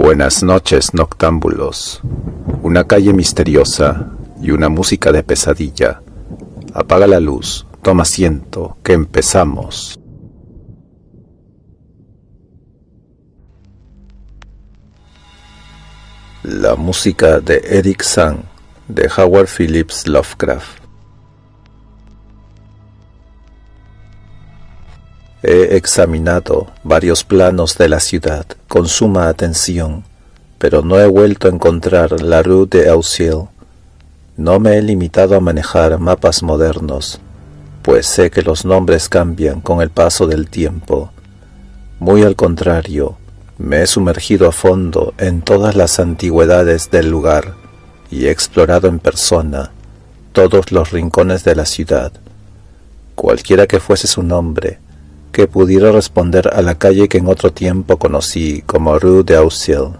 Buenas noches, noctámbulos. Una calle misteriosa y una música de pesadilla. Apaga la luz, toma asiento, que empezamos. La música de Eric Zahn, de Howard Phillips Lovecraft. He examinado varios planos de la ciudad con suma atención, pero no he vuelto a encontrar la Rue d'Auxil. No me he limitado a manejar mapas modernos, pues sé que los nombres cambian con el paso del tiempo. Muy al contrario, me he sumergido a fondo en todas las antigüedades del lugar y he explorado en persona todos los rincones de la ciudad. Cualquiera que fuese su nombre, que pudiera responder a la calle que en otro tiempo conocí como Rue d'Auxil.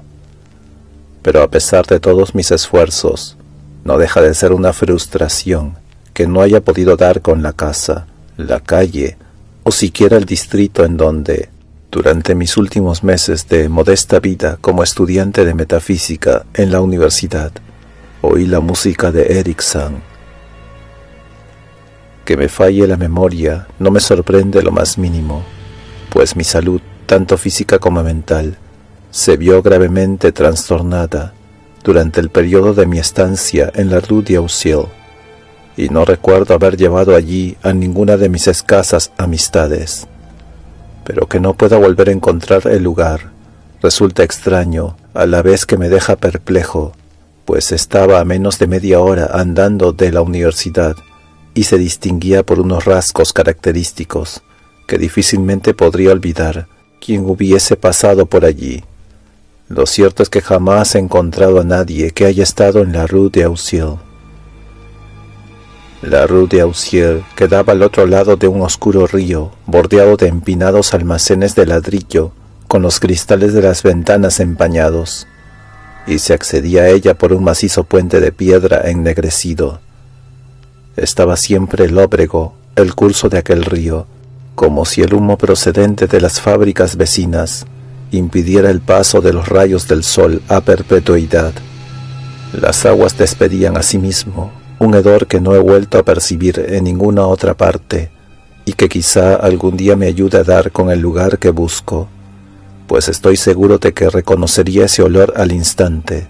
Pero a pesar de todos mis esfuerzos, no deja de ser una frustración que no haya podido dar con la casa, la calle o siquiera el distrito en donde, durante mis últimos meses de modesta vida como estudiante de metafísica en la universidad, oí la música de Eric Zahn. Que me falle la memoria no me sorprende lo más mínimo, pues mi salud, tanto física como mental, se vio gravemente trastornada durante el periodo de mi estancia en la Rue d'Auxil, y no recuerdo haber llevado allí a ninguna de mis escasas amistades. Pero que no pueda volver a encontrar el lugar resulta extraño a la vez que me deja perplejo, pues estaba a menos de media hora andando de la universidad y se distinguía por unos rasgos característicos que difícilmente podría olvidar quien hubiese pasado por allí. Lo cierto es que jamás he encontrado a nadie que haya estado en la Rue d'Auxil. La Rue d'Auxil quedaba al otro lado de un oscuro río, bordeado de empinados almacenes de ladrillo, con los cristales de las ventanas empañados, y se accedía a ella por un macizo puente de piedra ennegrecido. Estaba siempre lóbrego el curso de aquel río, como si el humo procedente de las fábricas vecinas impidiera el paso de los rayos del sol a perpetuidad. Las aguas despedían asimismo un hedor que no he vuelto a percibir en ninguna otra parte y que quizá algún día me ayude a dar con el lugar que busco, pues estoy seguro de que reconocería ese olor al instante.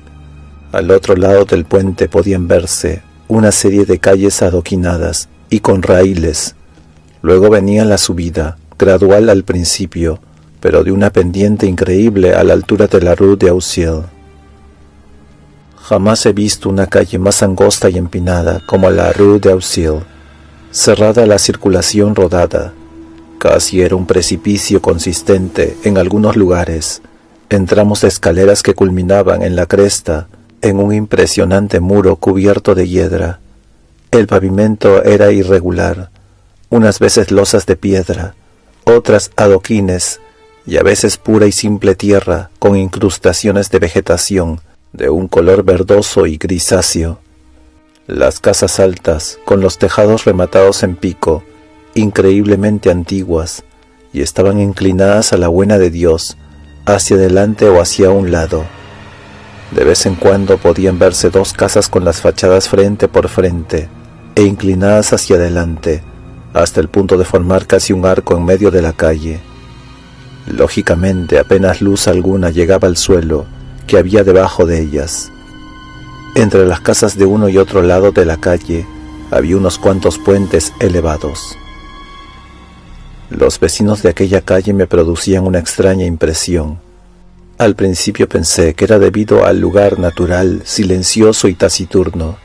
Al otro lado del puente podían verse una serie de calles adoquinadas y con raíles. Luego venía la subida, gradual al principio, pero de una pendiente increíble a la altura de la Rue d'Auxil. Jamás he visto una calle más angosta y empinada como la Rue d'Auxil, cerrada a la circulación rodada. Casi era un precipicio consistente en algunos lugares, en tramos de escaleras que culminaban en la cresta, en un impresionante muro cubierto de hiedra. El pavimento era irregular, unas veces losas de piedra, otras adoquines, y a veces pura y simple tierra con incrustaciones de vegetación de un color verdoso y grisáceo. Las casas altas, con los tejados rematados en pico, increíblemente antiguas, y estaban inclinadas a la buena de Dios, hacia adelante o hacia un lado. De vez en cuando podían verse dos casas con las fachadas frente por frente e inclinadas hacia adelante, hasta el punto de formar casi un arco en medio de la calle. Lógicamente, apenas luz alguna llegaba al suelo que había debajo de ellas. Entre las casas de uno y otro lado de la calle había unos cuantos puentes elevados. Los vecinos de aquella calle me producían una extraña impresión. Al principio pensé que era debido al lugar natural, silencioso y taciturno,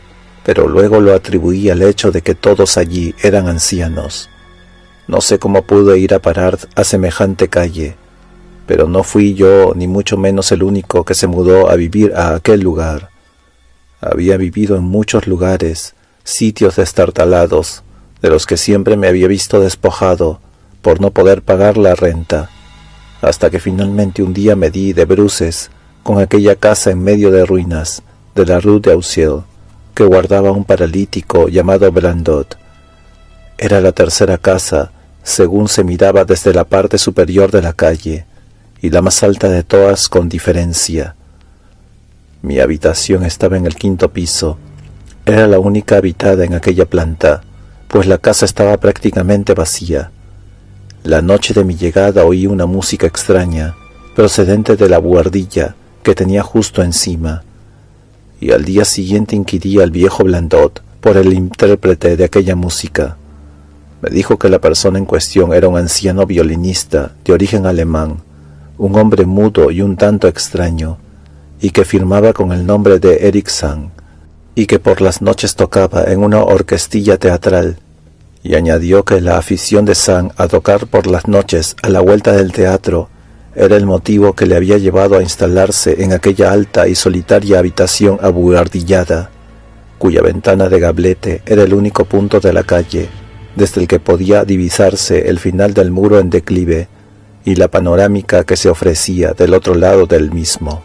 pero luego lo atribuí al hecho de que todos allí eran ancianos. No sé cómo pude ir a parar a semejante calle, pero no fui yo ni mucho menos el único que se mudó a vivir a aquel lugar. Había vivido en muchos lugares, sitios destartalados, de los que siempre me había visto despojado por no poder pagar la renta, hasta que finalmente un día me di de bruces con aquella casa en medio de ruinas de la Rue d'Auxil, que guardaba un paralítico llamado Brandot. Era la tercera casa, según se miraba desde la parte superior de la calle, y la más alta de todas con diferencia, Mi habitación estaba en el 5.º piso. Era la única habitada en aquella planta, pues la casa estaba prácticamente vacía. La noche de mi llegada oí una música extraña, procedente de la buhardilla que tenía justo encima, y al día siguiente inquirí al viejo Blandot por el intérprete de aquella música. Me dijo que la persona en cuestión era un anciano violinista de origen alemán, un hombre mudo y un tanto extraño, y que firmaba con el nombre de Eric Sang, y que por las noches tocaba en una orquestilla teatral, y añadió que la afición de Sang a tocar por las noches a la vuelta del teatro era el motivo que le había llevado a instalarse en aquella alta y solitaria habitación abuhardillada, cuya ventana de gablete era el único punto de la calle, desde el que podía divisarse el final del muro en declive y la panorámica que se ofrecía del otro lado del mismo.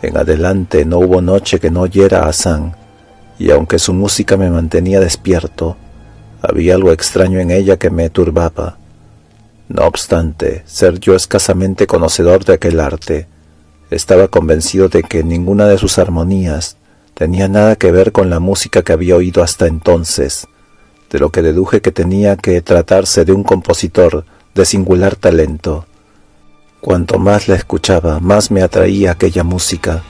En adelante no hubo noche que no oyera a Sang, y aunque su música me mantenía despierto, había algo extraño en ella que me turbaba. No obstante, ser yo escasamente conocedor de aquel arte, estaba convencido de que ninguna de sus armonías tenía nada que ver con la música que había oído hasta entonces, de lo que deduje que tenía que tratarse de un compositor de singular talento. Cuanto más la escuchaba, más me atraía aquella música,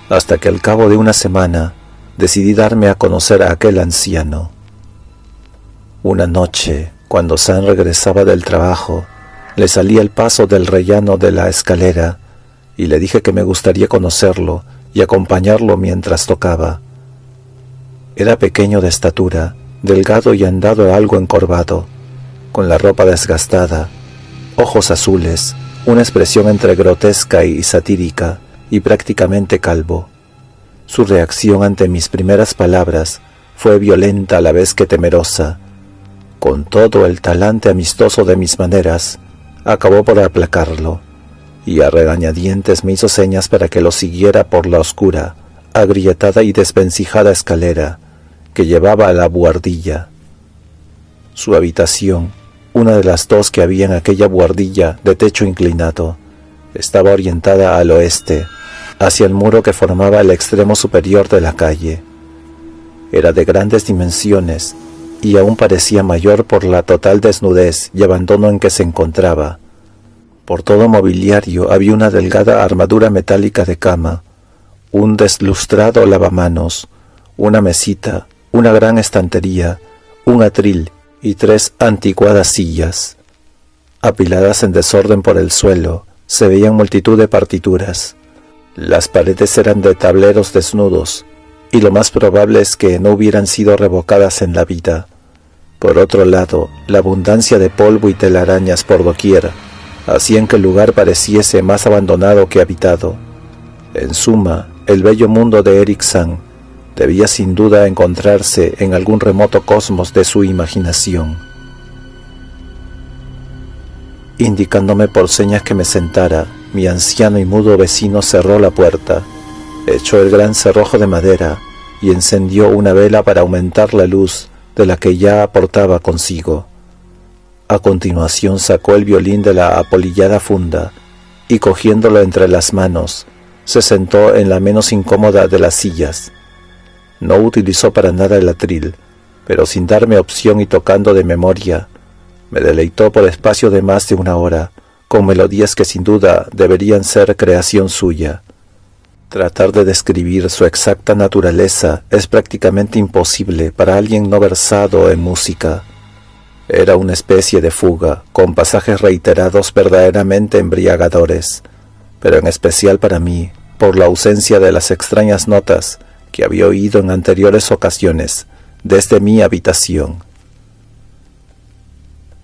hasta que al cabo de una semana decidí darme a conocer a aquel anciano. Una noche, cuando Sang regresaba del trabajo, le salí al paso del rellano de la escalera y le dije que me gustaría conocerlo y acompañarlo mientras tocaba. Era pequeño de estatura, delgado y andado algo encorvado, con la ropa desgastada, ojos azules, una expresión entre grotesca y satírica, y prácticamente calvo. Su reacción ante mis primeras palabras fue violenta a la vez que temerosa. Con todo el talante amistoso de mis maneras, acabó por aplacarlo, y a regañadientes me hizo señas para que lo siguiera por la oscura, agrietada y desvencijada escalera que llevaba a la buhardilla. Su habitación, una de las dos que había en aquella buhardilla de techo inclinado, estaba orientada al oeste, hacia el muro que formaba el extremo superior de la calle. Era de grandes dimensiones y aún parecía mayor por la total desnudez y abandono en que se encontraba. Por todo mobiliario había una delgada armadura metálica de cama, un deslustrado lavamanos, una mesita, una gran estantería, un atril y 3 anticuadas sillas. Apiladas en desorden por el suelo, se veían multitud de partituras. Las paredes eran de tableros desnudos, y lo más probable es que no hubieran sido revocadas en la vida. Por otro lado, la abundancia de polvo y telarañas por doquier hacían que el lugar pareciese más abandonado que habitado. En suma, el bello mundo de Eric Sang debía sin duda encontrarse en algún remoto cosmos de su imaginación. Indicándome por señas que me sentara, mi anciano y mudo vecino cerró la puerta, echó el gran cerrojo de madera y encendió una vela para aumentar la luz de la que ya aportaba consigo. A continuación sacó el violín de la apolillada funda y cogiéndolo entre las manos, se sentó en la menos incómoda de las sillas. No utilizó para nada el atril, pero sin darme opción y tocando de memoria, me deleitó por espacio de más de una hora, con melodías que sin duda deberían ser creación suya. Tratar de describir su exacta naturaleza es prácticamente imposible para alguien no versado en música. Era una especie de fuga, con pasajes reiterados verdaderamente embriagadores, pero en especial para mí, por la ausencia de las extrañas notas que había oído en anteriores ocasiones desde mi habitación.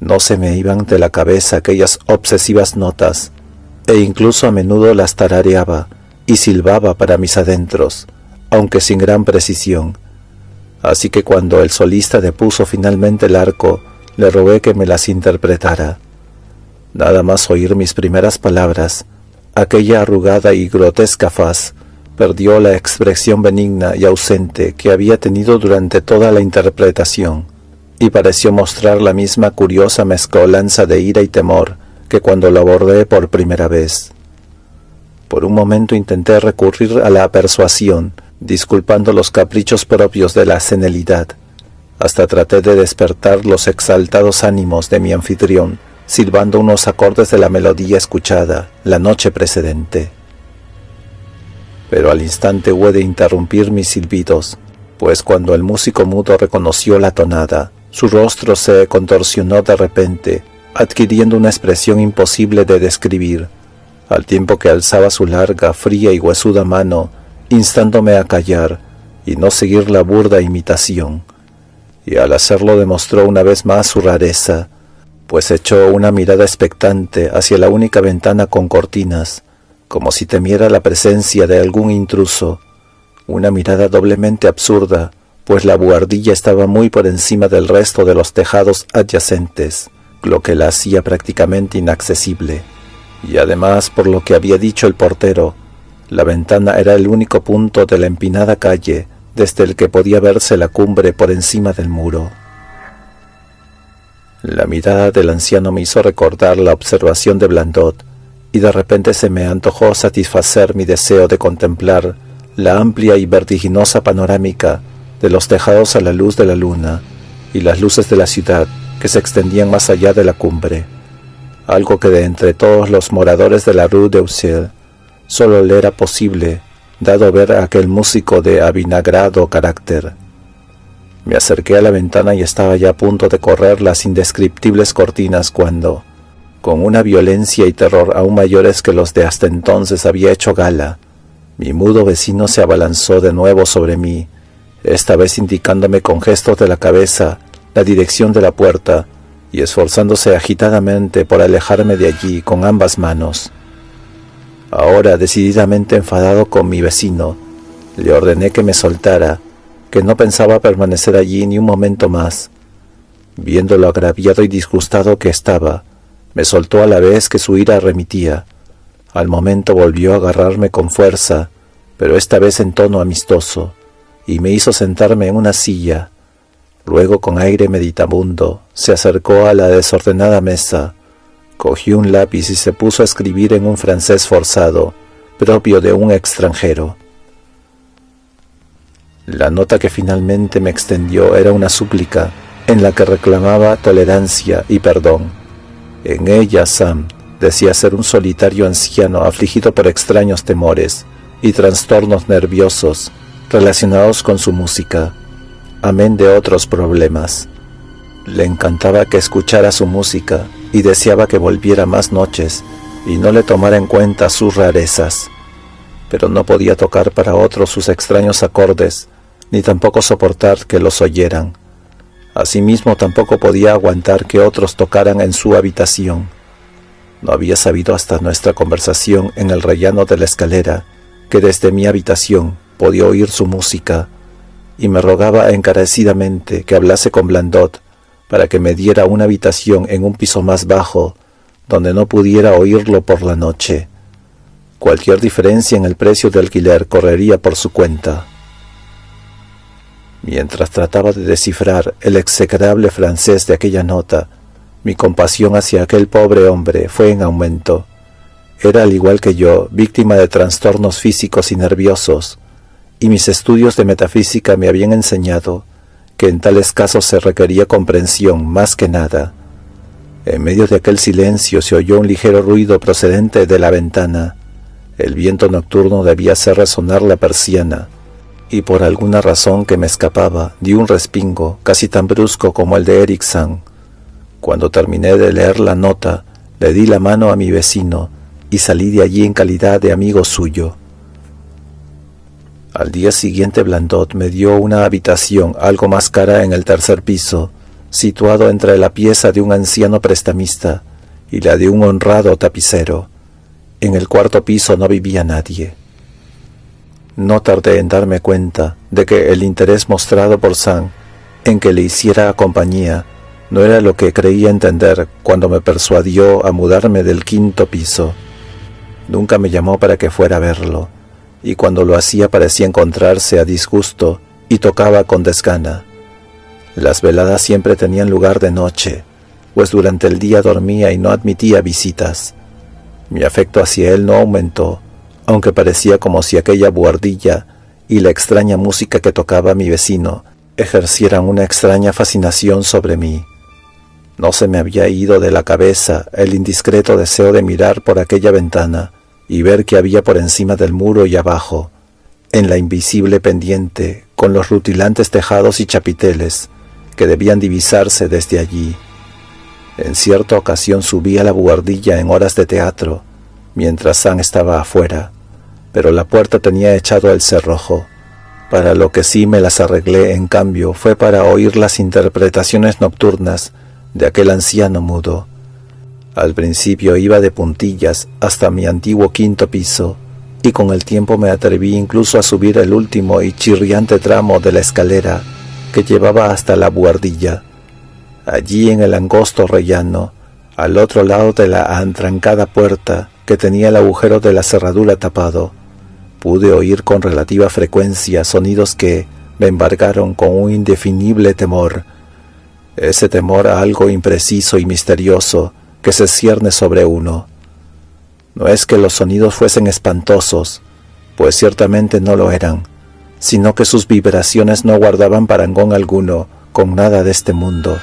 No se me iban de la cabeza aquellas obsesivas notas, e incluso a menudo las tarareaba y silbaba para mis adentros, aunque sin gran precisión. Así que cuando el solista depuso finalmente el arco, le rogué que me las interpretara. Nada más oír mis primeras palabras, aquella arrugada y grotesca faz perdió la expresión benigna y ausente que había tenido durante toda la interpretación, y pareció mostrar la misma curiosa mezcolanza de ira y temor que cuando lo abordé por primera vez. Por un momento intenté recurrir a la persuasión, disculpando los caprichos propios de la senilidad. Hasta traté de despertar los exaltados ánimos de mi anfitrión, silbando unos acordes de la melodía escuchada la noche precedente. Pero al instante hubo de interrumpir mis silbidos, pues cuando el músico mudo reconoció la tonada, su rostro se contorsionó de repente, adquiriendo una expresión imposible de describir, al tiempo que alzaba su larga, fría y huesuda mano, instándome a callar y no seguir la burda imitación. Y al hacerlo demostró una vez más su rareza, pues echó una mirada expectante hacia la única ventana con cortinas, como si temiera la presencia de algún intruso, una mirada doblemente absurda, pues la buhardilla estaba muy por encima del resto de los tejados adyacentes, lo que la hacía prácticamente inaccesible. Y además, por lo que había dicho el portero, la ventana era el único punto de la empinada calle desde el que podía verse la cumbre por encima del muro. La mirada del anciano me hizo recordar la observación de Blandot, y de repente se me antojó satisfacer mi deseo de contemplar la amplia y vertiginosa panorámica de los tejados a la luz de la luna y las luces de la ciudad que se extendían más allá de la cumbre, algo que de entre todos los moradores de la Rue d'Auxerre solo le era posible, dado ver a aquel músico de avinagrado carácter. Me acerqué a la ventana y estaba ya a punto de correr las indescriptibles cortinas cuando, con una violencia y terror aún mayores que los de hasta entonces había hecho gala, mi mudo vecino se abalanzó de nuevo sobre mí, esta vez indicándome con gestos de la cabeza la dirección de la puerta y esforzándose agitadamente por alejarme de allí con ambas manos. Ahora, decididamente enfadado con mi vecino, le ordené que me soltara, que no pensaba permanecer allí ni un momento más. Viendo lo agraviado y disgustado que estaba, me soltó a la vez que su ira remitía. Al momento volvió a agarrarme con fuerza, pero esta vez en tono amistoso, y me hizo sentarme en una silla. Luego, con aire meditabundo, se acercó a la desordenada mesa, cogió un lápiz y se puso a escribir en un francés forzado, propio de un extranjero. La nota que finalmente me extendió era una súplica, en la que reclamaba tolerancia y perdón. En ella Sam decía ser un solitario anciano afligido por extraños temores y trastornos nerviosos relacionados con su música, amén de otros problemas. Le encantaba que escuchara su música y deseaba que volviera más noches y no le tomara en cuenta sus rarezas, pero no podía tocar para otros sus extraños acordes, ni tampoco soportar que los oyeran. Asimismo, tampoco podía aguantar que otros tocaran en su habitación. No había sabido hasta nuestra conversación en el rellano de la escalera que desde mi habitación podía oír su música, y me rogaba encarecidamente que hablase con Blandot para que me diera una habitación en un piso más bajo, donde no pudiera oírlo por la noche. Cualquier diferencia en el precio de alquiler correría por su cuenta. Mientras trataba de descifrar el execrable francés de aquella nota, mi compasión hacia aquel pobre hombre fue en aumento. Era, al igual que yo, víctima de trastornos físicos y nerviosos, y mis estudios de metafísica me habían enseñado que en tales casos se requería comprensión más que nada. En medio de aquel silencio se oyó un ligero ruido procedente de la ventana. El viento nocturno debía hacer resonar la persiana, y por alguna razón que me escapaba, di un respingo casi tan brusco como el de Eric Sand. Cuando terminé de leer la nota, le di la mano a mi vecino y salí de allí en calidad de amigo suyo. Al día siguiente Blandot me dio una habitación algo más cara en el tercer piso, situado entre la pieza de un anciano prestamista y la de un honrado tapicero. En el cuarto piso no vivía nadie. No tardé en darme cuenta de que el interés mostrado por Sand en que le hiciera compañía no era lo que creía entender cuando me persuadió a mudarme del quinto piso. Nunca me llamó para que fuera a verlo, y cuando lo hacía parecía encontrarse a disgusto y tocaba con desgana. Las veladas siempre tenían lugar de noche, pues durante el día dormía y no admitía visitas. Mi afecto hacia él no aumentó, aunque parecía como si aquella buhardilla y la extraña música que tocaba mi vecino ejercieran una extraña fascinación sobre mí. No se me había ido de la cabeza el indiscreto deseo de mirar por aquella ventana y ver qué había por encima del muro y abajo, en la invisible pendiente, con los rutilantes tejados y chapiteles que debían divisarse desde allí. En cierta ocasión subí a la buhardilla en horas de teatro, mientras Sam estaba afuera, pero la puerta tenía echado el cerrojo. Para lo que sí me las arreglé, en cambio, fue para oír las interpretaciones nocturnas de aquel anciano mudo. Al principio iba de puntillas hasta mi antiguo quinto piso, y con el tiempo me atreví incluso a subir el último y chirriante tramo de la escalera que llevaba hasta la buhardilla. Allí en el angosto rellano, al otro lado de la atrancada puerta que tenía el agujero de la cerradura tapado, pude oír con relativa frecuencia sonidos que me embargaron con un indefinible temor, ese temor a algo impreciso y misterioso que se cierne sobre uno. No es que los sonidos fuesen espantosos, pues ciertamente no lo eran, sino que sus vibraciones no guardaban parangón alguno con nada de este mundo,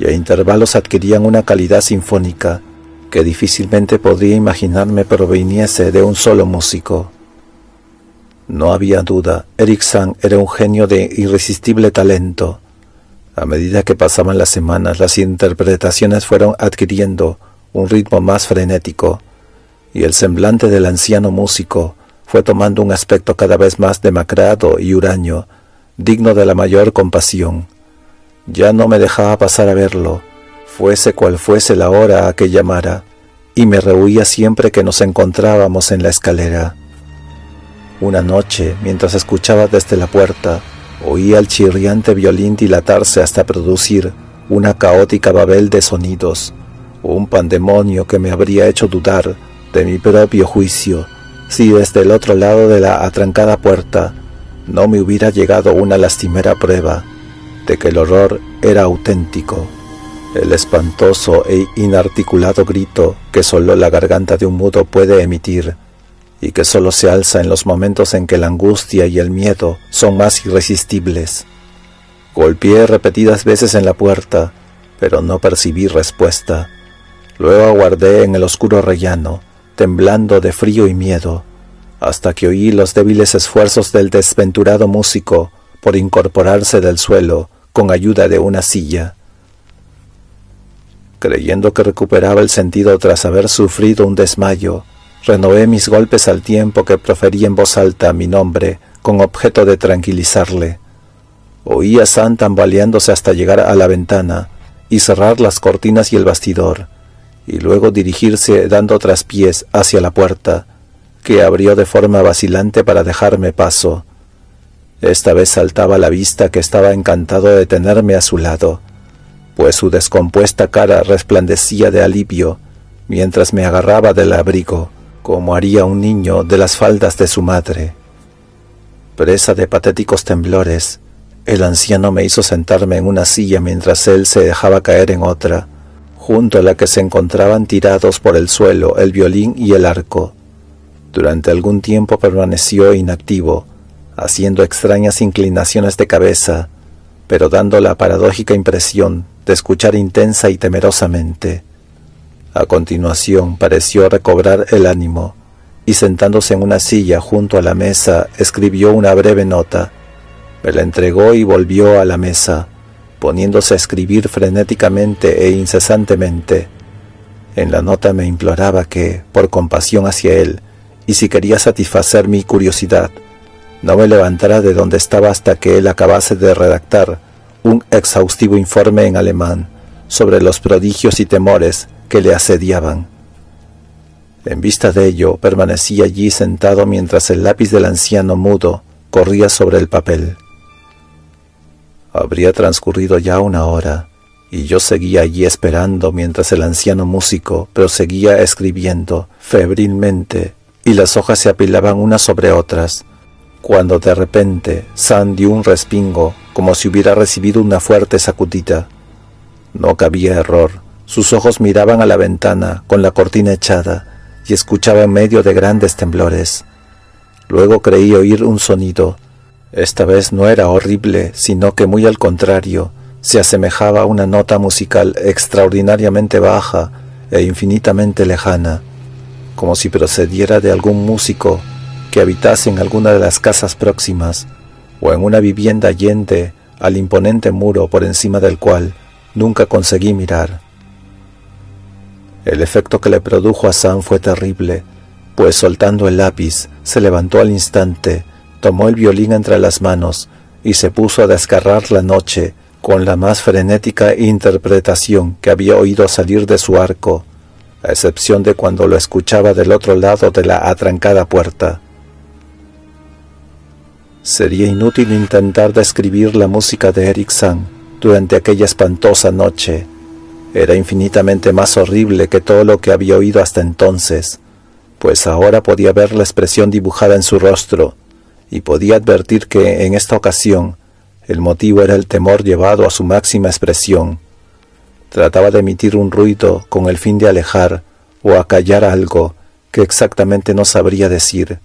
y a intervalos adquirían una calidad sinfónica que difícilmente podría imaginarme proviniese de un solo músico. No había duda, Eric Sam era un genio de irresistible talento. A medida que pasaban las semanas, las interpretaciones fueron adquiriendo un ritmo más frenético, y el semblante del anciano músico fue tomando un aspecto cada vez más demacrado y huraño, digno de la mayor compasión. Ya no me dejaba pasar a verlo, fuese cual fuese la hora a que llamara, y me rehuía siempre que nos encontrábamos en la escalera. Una noche, mientras escuchaba desde la puerta, oía el chirriante violín dilatarse hasta producir una caótica babel de sonidos, un pandemonio que me habría hecho dudar de mi propio juicio si desde el otro lado de la atrancada puerta no me hubiera llegado una lastimera prueba de que el horror era auténtico, el espantoso e inarticulado grito que solo la garganta de un mudo puede emitir, y que solo se alza en los momentos en que la angustia y el miedo son más irresistibles. Golpeé repetidas veces en la puerta, pero no percibí respuesta. Luego aguardé en el oscuro rellano, temblando de frío y miedo, hasta que oí los débiles esfuerzos del desventurado músico por incorporarse del suelo con ayuda de una silla. Creyendo que recuperaba el sentido tras haber sufrido un desmayo, renové mis golpes al tiempo que proferí en voz alta mi nombre con objeto de tranquilizarle. Oí a Sam tambaleándose hasta llegar a la ventana y cerrar las cortinas y el bastidor, y luego dirigirse dando traspiés hacia la puerta, que abrió de forma vacilante para dejarme paso. Esta vez saltaba a la vista que estaba encantado de tenerme a su lado, pues su descompuesta cara resplandecía de alivio mientras me agarraba del abrigo, como haría un niño de las faldas de su madre. Presa de patéticos temblores, el anciano me hizo sentarme en una silla mientras él se dejaba caer en otra, junto a la que se encontraban tirados por el suelo el violín y el arco. Durante algún tiempo permaneció inactivo, haciendo extrañas inclinaciones de cabeza, pero dando la paradójica impresión de escuchar intensa y temerosamente. A continuación pareció recobrar el ánimo, y sentándose en una silla junto a la mesa escribió una breve nota. Me la entregó y volvió a la mesa, poniéndose a escribir frenéticamente e incesantemente. En la nota me imploraba que, por compasión hacia él, y si quería satisfacer mi curiosidad, no me levantara de donde estaba hasta que él acabase de redactar un exhaustivo informe en alemán sobre los prodigios y temores que le asediaban. En vista de ello, permanecí allí sentado mientras el lápiz del anciano mudo corría sobre el papel. Habría transcurrido ya una hora, y yo seguía allí esperando mientras el anciano músico proseguía escribiendo febrilmente, y las hojas se apilaban unas sobre otras, cuando de repente Sam dio un respingo como si hubiera recibido una fuerte sacudida. No cabía error. Sus ojos miraban a la ventana con la cortina echada, y escuchaba en medio de grandes temblores. Luego creí oír un sonido. Esta vez no era horrible, sino que muy al contrario, se asemejaba a una nota musical extraordinariamente baja e infinitamente lejana, como si procediera de algún músico que habitase en alguna de las casas próximas, o en una vivienda allende al imponente muro por encima del cual nunca conseguí mirar. El efecto que le produjo a Sam fue terrible, pues soltando el lápiz, se levantó al instante, tomó el violín entre las manos y se puso a desgarrar la noche con la más frenética interpretación que había oído salir de su arco, a excepción de cuando lo escuchaba del otro lado de la atrancada puerta. Sería inútil intentar describir la música de Eric Sam durante aquella espantosa noche. Era infinitamente más horrible que todo lo que había oído hasta entonces, pues ahora podía ver la expresión dibujada en su rostro, y podía advertir que en esta ocasión el motivo era el temor llevado a su máxima expresión. Trataba de emitir un ruido con el fin de alejar o acallar algo que exactamente no sabría decir,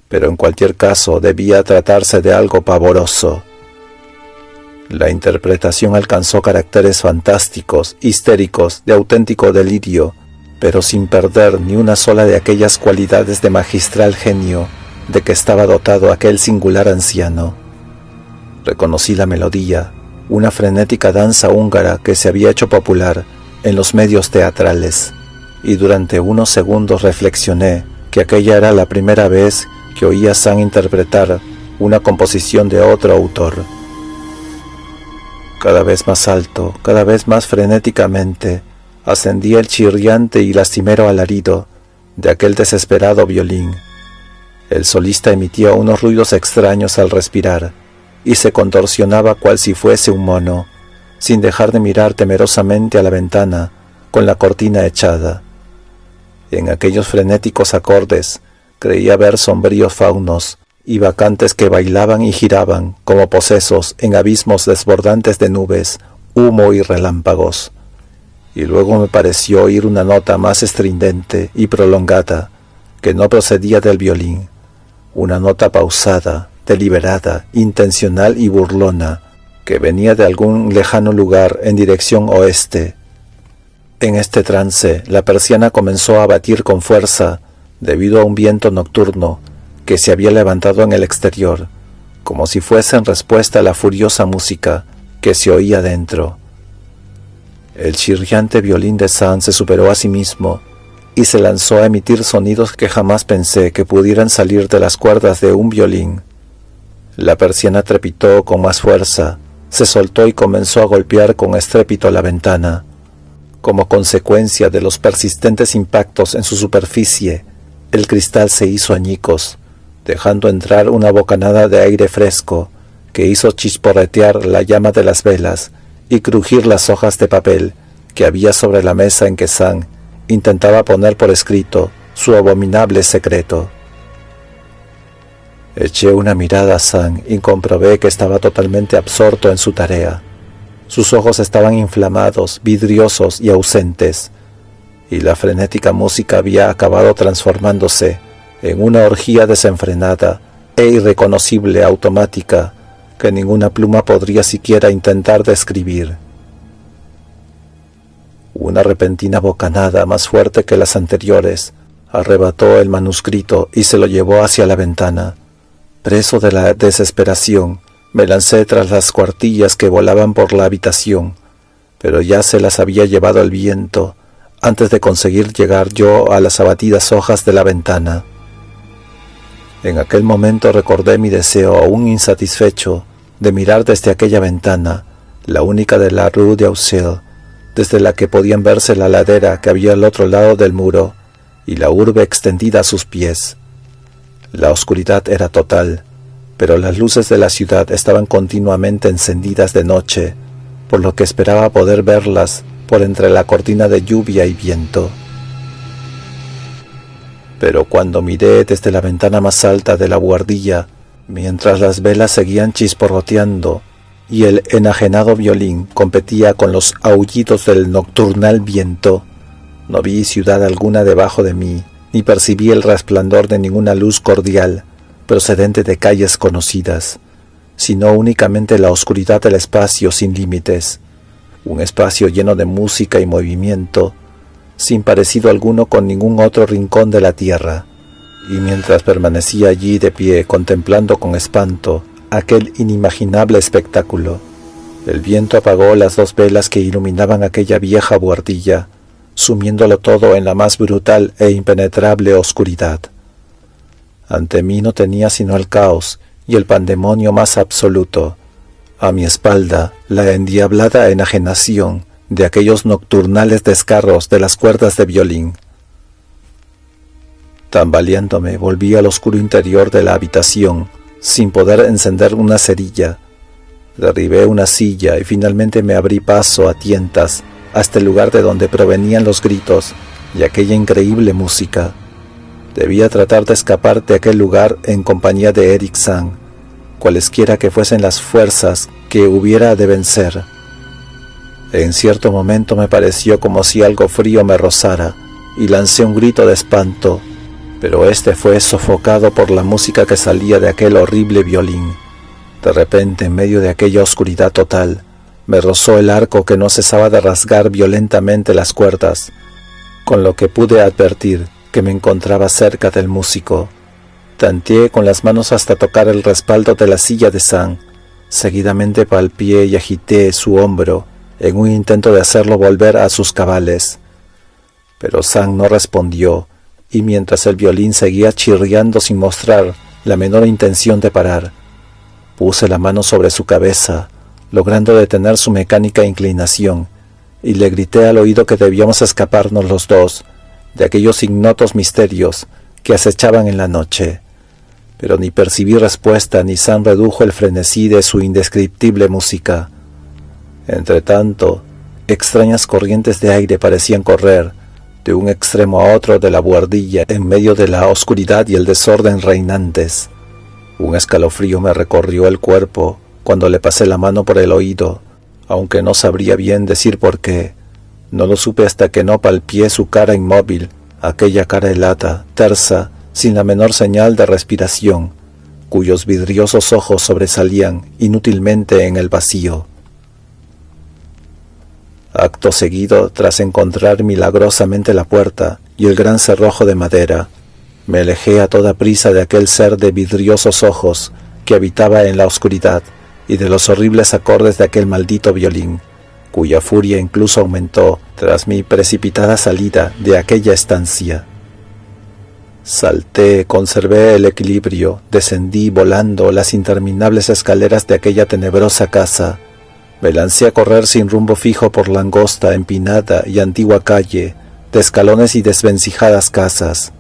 pero en cualquier caso debía tratarse de algo pavoroso. La interpretación alcanzó caracteres fantásticos, histéricos, de auténtico delirio, pero sin perder ni una sola de aquellas cualidades de magistral genio de que estaba dotado aquel singular anciano. Reconocí la melodía, una frenética danza húngara que se había hecho popular en los medios teatrales, y durante unos segundos reflexioné que aquella era la primera vez que oía a Sam interpretar una composición de otro autor. Cada vez más alto, cada vez más frenéticamente, ascendía el chirriante y lastimero alarido de aquel desesperado violín. El solista emitía unos ruidos extraños al respirar y se contorsionaba cual si fuese un mono, sin dejar de mirar temerosamente a la ventana con la cortina echada. En aquellos frenéticos acordes creía ver sombríos faunos y bacantes que bailaban y giraban como posesos en abismos desbordantes de nubes, humo y relámpagos. Y luego me pareció oír una nota más estridente y prolongada que no procedía del violín, una nota pausada, deliberada, intencional y burlona, que venía de algún lejano lugar en dirección oeste. En este trance, la persiana comenzó a batir con fuerza debido a un viento nocturno que se había levantado en el exterior, como si fuese en respuesta a la furiosa música que se oía dentro. El chirriante violín de Sam se superó a sí mismo y se lanzó a emitir sonidos que jamás pensé que pudieran salir de las cuerdas de un violín. La persiana trepitó con más fuerza, se soltó y comenzó a golpear con estrépito la ventana. Como consecuencia de los persistentes impactos en su superficie, el cristal se hizo añicos, dejando entrar una bocanada de aire fresco que hizo chisporretear la llama de las velas y crujir las hojas de papel que había sobre la mesa en que Sam intentaba poner por escrito su abominable secreto. Eché una mirada a Sam y comprobé que estaba totalmente absorto en su tarea. Sus ojos estaban inflamados, vidriosos y ausentes, y la frenética música había acabado transformándose en una orgía desenfrenada e irreconocible automática que ninguna pluma podría siquiera intentar describir. Una repentina bocanada más fuerte que las anteriores arrebató el manuscrito y se lo llevó hacia la ventana. Preso de la desesperación, me lancé tras las cuartillas que volaban por la habitación, pero ya se las había llevado el viento antes de conseguir llegar yo a las abatidas hojas de la ventana. En aquel momento recordé mi deseo aún insatisfecho de mirar desde aquella ventana, la única de la Rue d'Auxil, desde la que podían verse la ladera que había al otro lado del muro y la urbe extendida a sus pies. La oscuridad era total, pero las luces de la ciudad estaban continuamente encendidas de noche, por lo que esperaba poder verlas por entre la cortina de lluvia y viento. Pero cuando miré desde la ventana más alta de la buhardilla, mientras las velas seguían chisporroteando y el enajenado violín competía con los aullidos del nocturnal viento, no vi ciudad alguna debajo de mí, ni percibí el resplandor de ninguna luz cordial procedente de calles conocidas, sino únicamente la oscuridad del espacio sin límites, un espacio lleno de música y movimiento, sin parecido alguno con ningún otro rincón de la tierra. Y mientras permanecía allí de pie contemplando con espanto aquel inimaginable espectáculo, el viento apagó las 2 velas que iluminaban aquella vieja buhardilla, sumiéndolo todo en la más brutal e impenetrable oscuridad. Ante mí no tenía sino el caos y el pandemonio más absoluto. A mi espalda, la endiablada enajenación de aquellos nocturnales descarros de las cuerdas de violín. Tambaleándome, volví al oscuro interior de la habitación, sin poder encender una cerilla. Derribé una silla y finalmente me abrí paso a tientas hasta el lugar de donde provenían los gritos y aquella increíble música. Debía tratar de escapar de aquel lugar en compañía de Eric San, cualesquiera que fuesen las fuerzas que hubiera de vencer. En cierto momento me pareció como si algo frío me rozara y lancé un grito de espanto, pero este fue sofocado por la música que salía de aquel horrible violín. De repente, en medio de aquella oscuridad total, me rozó el arco que no cesaba de rasgar violentamente las cuerdas, con lo que pude advertir que me encontraba cerca del músico. Tanteé con las manos hasta tocar el respaldo de la silla de San. Seguidamente palpié y agité su hombro en un intento de hacerlo volver a sus cabales. Pero San no respondió, y mientras el violín seguía chirriando sin mostrar la menor intención de parar, puse la mano sobre su cabeza, logrando detener su mecánica inclinación, y le grité al oído que debíamos escaparnos los dos de aquellos ignotos misterios que acechaban en la noche. Pero ni percibí respuesta ni Sam redujo el frenesí de su indescriptible música. Entretanto, extrañas corrientes de aire parecían correr de un extremo a otro de la buhardilla en medio de la oscuridad y el desorden reinantes. Un escalofrío me recorrió el cuerpo cuando le pasé la mano por el oído, aunque no sabría bien decir por qué. No lo supe hasta que no palpié su cara inmóvil, aquella cara helada, tersa, sin la menor señal de respiración, cuyos vidriosos ojos sobresalían inútilmente en el vacío. Acto seguido, tras encontrar milagrosamente la puerta y el gran cerrojo de madera, me alejé a toda prisa de aquel ser de vidriosos ojos que habitaba en la oscuridad y de los horribles acordes de aquel maldito violín, cuya furia incluso aumentó tras mi precipitada salida de aquella estancia. Salté, conservé el equilibrio, descendí volando las interminables escaleras de aquella tenebrosa casa. Me lancé a correr sin rumbo fijo por la angosta, empinada y antigua calle, de escalones y desvencijadas casas.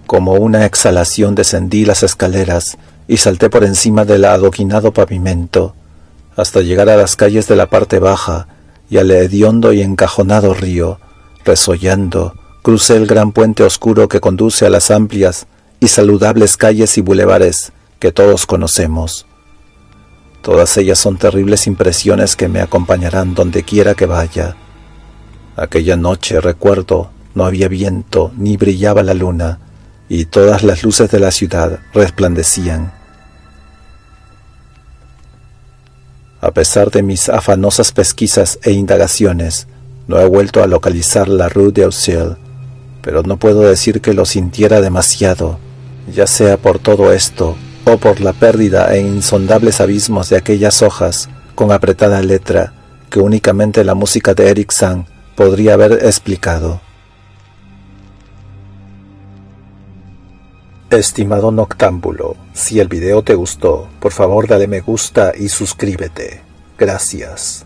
Como una exhalación descendí las escaleras y salté por encima del adoquinado pavimento, hasta llegar a las calles de la parte baja y al hediondo y encajonado río. Resollando, crucé el gran puente oscuro que conduce a las amplias y saludables calles y bulevares que todos conocemos. Todas ellas son terribles impresiones que me acompañarán donde quiera que vaya. Aquella noche, recuerdo, no había viento ni brillaba la luna, y todas las luces de la ciudad resplandecían. A pesar de mis afanosas pesquisas e indagaciones, no he vuelto a localizar la Rue d'Auxil, pero no puedo decir que lo sintiera demasiado, ya sea por todo esto o por la pérdida en insondables abismos de aquellas hojas con apretada letra que únicamente la música de Eric San podría haber explicado. Estimado noctámbulo, si el video te gustó, por favor dale me gusta y suscríbete. Gracias.